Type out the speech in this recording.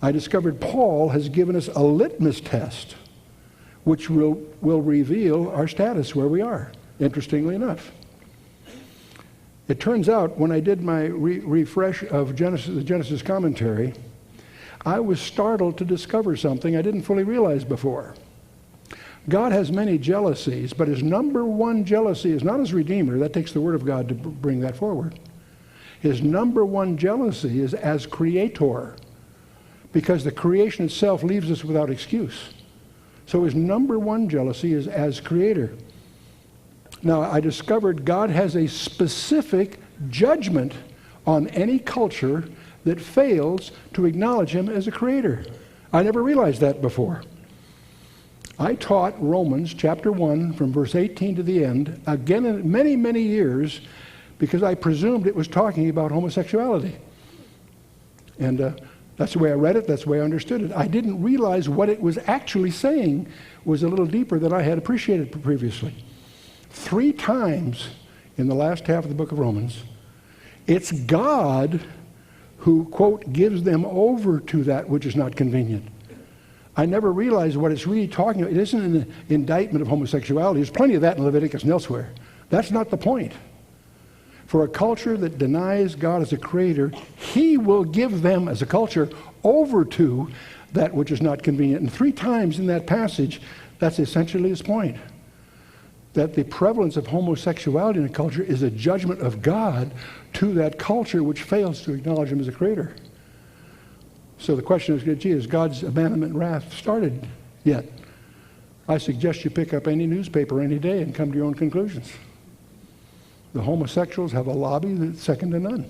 I discovered Paul has given us a litmus test which will reveal our status where we are, interestingly enough. It turns out when I did my refresh of the Genesis commentary, I was startled to discover something I didn't fully realize before. God has many jealousies, but his number one jealousy is not as Redeemer. That takes the Word of God to bring that forward. His number one jealousy is as Creator, because the creation itself leaves us without excuse. So his number one jealousy is as Creator. Now, I discovered God has a specific judgment on any culture that fails to acknowledge him as a creator. I never realized that before. I taught Romans chapter 1 from verse 18 to the end, again in many, many years, because I presumed it was talking about homosexuality. And that's the way I read it, that's the way I understood it. I didn't realize what it was actually saying was a little deeper than I had appreciated previously. 3 times in the last half of the book of Romans, it's God who, quote, gives them over to that which is not convenient. I never realized what it's really talking about. It isn't an indictment of homosexuality. There's plenty of that in Leviticus and elsewhere. That's not the point. For a culture that denies God as a creator, he will give them as a culture over to that which is not convenient. And 3 times in that passage, that's essentially his point. That the prevalence of homosexuality in a culture is a judgment of God to that culture which fails to acknowledge him as a creator. So the question is, gee, has God's abandonment and wrath started yet? I suggest you pick up any newspaper any day and come to your own conclusions. The homosexuals have a lobby that's second to none.